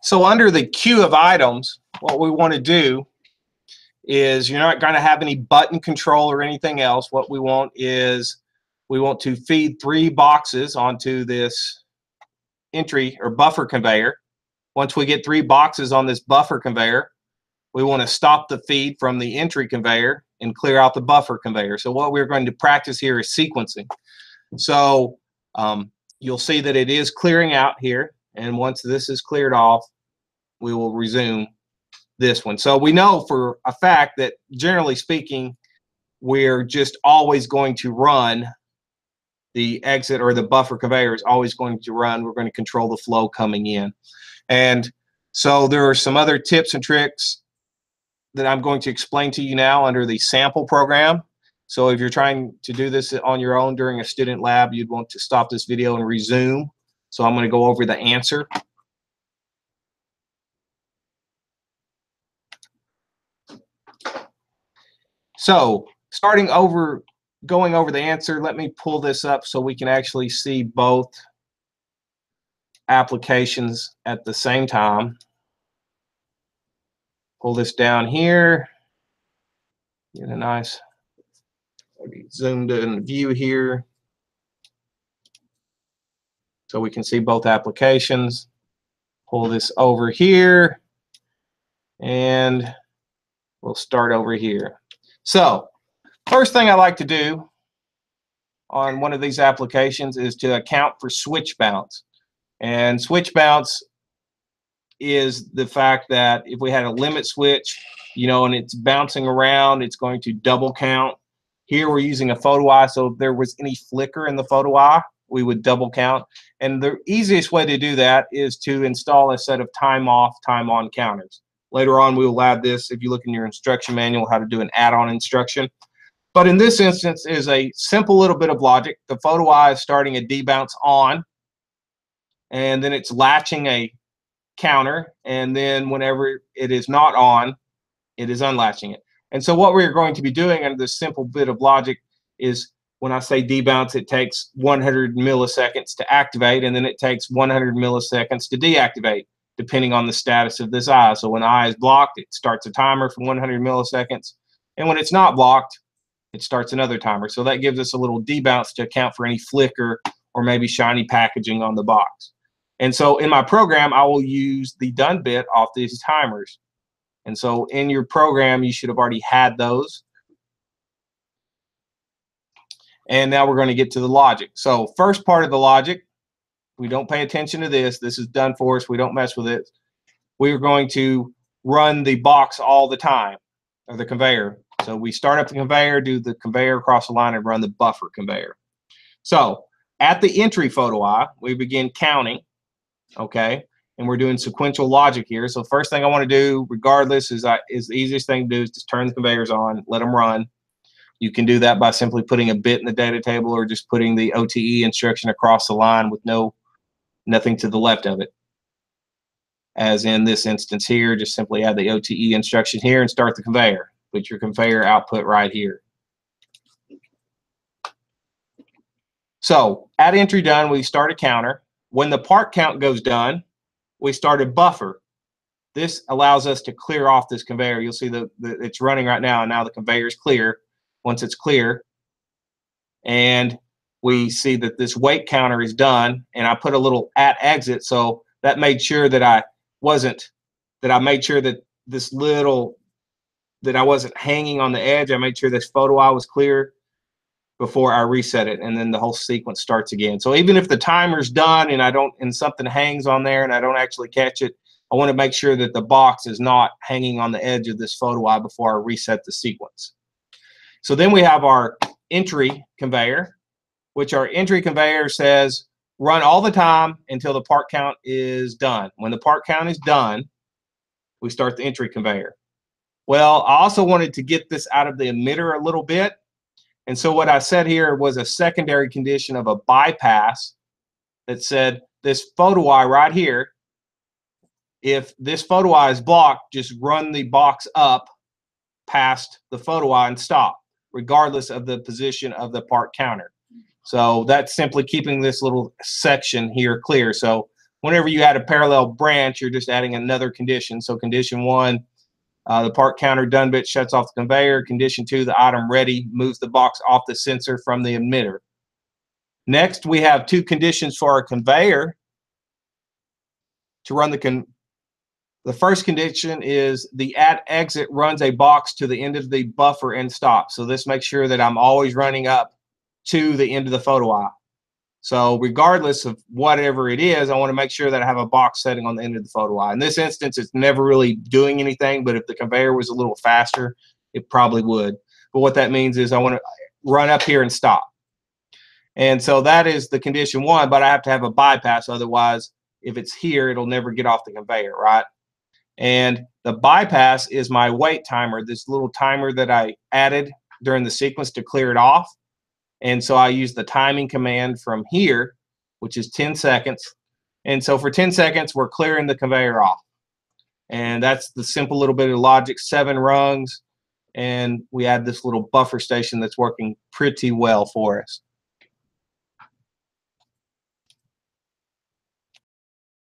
So under the queue of items, what we want to do is, you're not going to have any button control or anything else. What we want is, we want to feed 3 boxes onto this entry or buffer conveyor. Once we get 3 boxes on this buffer conveyor, we want to stop the feed from the entry conveyor and clear out the buffer conveyor. So what we're going to practice here is sequencing. So you'll see that it is clearing out here, and once this is cleared off, we will resume this one. So we know for a fact that, generally speaking, we're just always going to run the exit, or the buffer conveyor is always going to run. We're going to control the flow coming in. And so there are some other tips and tricks that I'm going to explain to you now under the sample program. So if you're trying to do this on your own during a student lab, you'd want to stop this video and resume. So I'm going to go over the answer. So going over the answer, let me pull this up so we can actually see both applications at the same time. Pull this down here. Get a nice zoomed in view here so we can see both applications. Pull this over here, and we'll start over here. So first thing I like to do on one of these applications is to account for switch bounce. And switch bounce is the fact that if we had a limit switch, and it's bouncing around, it's going to double count. Here we're using a photo eye, so if there was any flicker in the photo eye, we would double count. And the easiest way to do that is to install a set of time off, time on counters. Later on, we will add this, if you look in your instruction manual, how to do an add-on instruction. But in this instance is a simple little bit of logic. The photo eye is starting a debounce on, and then it's latching a counter, and then whenever it is not on, it is unlatching it. And so what we're going to be doing under this simple bit of logic is, when I say debounce, it takes 100 milliseconds to activate, and then it takes 100 milliseconds to deactivate, depending on the status of this eye. So when the eye is blocked, it starts a timer for 100 milliseconds, and when it's not blocked, it starts another timer. So that gives us a little debounce to account for any flicker or maybe shiny packaging on the box. And so in my program, I will use the done bit off these timers. And so in your program, you should have already had those. And now we're going to get to the logic. So first part of the logic, we don't pay attention to this. This is done for us. We don't mess with it. We're going to run the box all the time, or the conveyor. So we start up the conveyor, do the conveyor across the line, and run the buffer conveyor. So at the entry photo eye, we begin counting, okay? And we're doing sequential logic here. So first thing I want to do, regardless, is the easiest thing to do is just turn the conveyors on, let them run. You can do that by simply putting a bit in the data table, or just putting the OTE instruction across the line with nothing to the left of it. As in this instance here, just simply add the OTE instruction here and start the conveyor. Put your conveyor output right here. So at entry done, we start a counter. When the part count goes done, we start a buffer. This allows us to clear off this conveyor. You'll see that it's running right now, and now the conveyor is clear. Once it's clear, and we see that this wait counter is done, and I put a little at exit, so that made sure that I made sure that I wasn't hanging on the edge. I made sure this photo eye was clear before I reset it, and then the whole sequence starts again. So even if the timer's done and something hangs on there and I don't actually catch it, I want to make sure that the box is not hanging on the edge of this photo eye before I reset the sequence. So then we have our entry conveyor, which our entry conveyor says run all the time until the part count is done. When the part count is done, we start the entry conveyor. Well, I also wanted to get this out of the emitter a little bit. And so what I said here was a secondary condition of a bypass that said this photo eye right here, if this photo eye is blocked, just run the box up past the photo eye and stop, regardless of the position of the part counter. So that's simply keeping this little section here clear. So whenever you add a parallel branch, you're just adding another condition. So condition 1, the part counter done bit shuts off the conveyor. Condition 2, the item ready moves the box off the sensor from the emitter. Next, we have 2 conditions for our conveyor to run the first condition is the add exit runs a box to the end of the buffer and stops. So this makes sure that I'm always running up to the end of the photo eye. So regardless of whatever it is, I want to make sure that I have a box setting on the end of the photo eye. In this instance, it's never really doing anything, but if the conveyor was a little faster, it probably would. But what that means is I want to run up here and stop. And so that is the condition 1, but I have to have a bypass. Otherwise, if it's here, it'll never get off the conveyor, right? And the bypass is my wait timer, this little timer that I added during the sequence to clear it off. And so I use the timing command from here, which is 10 seconds. And so for 10 seconds, we're clearing the conveyor off. And that's the simple little bit of logic, 7 rungs. And we add this little buffer station that's working pretty well for us.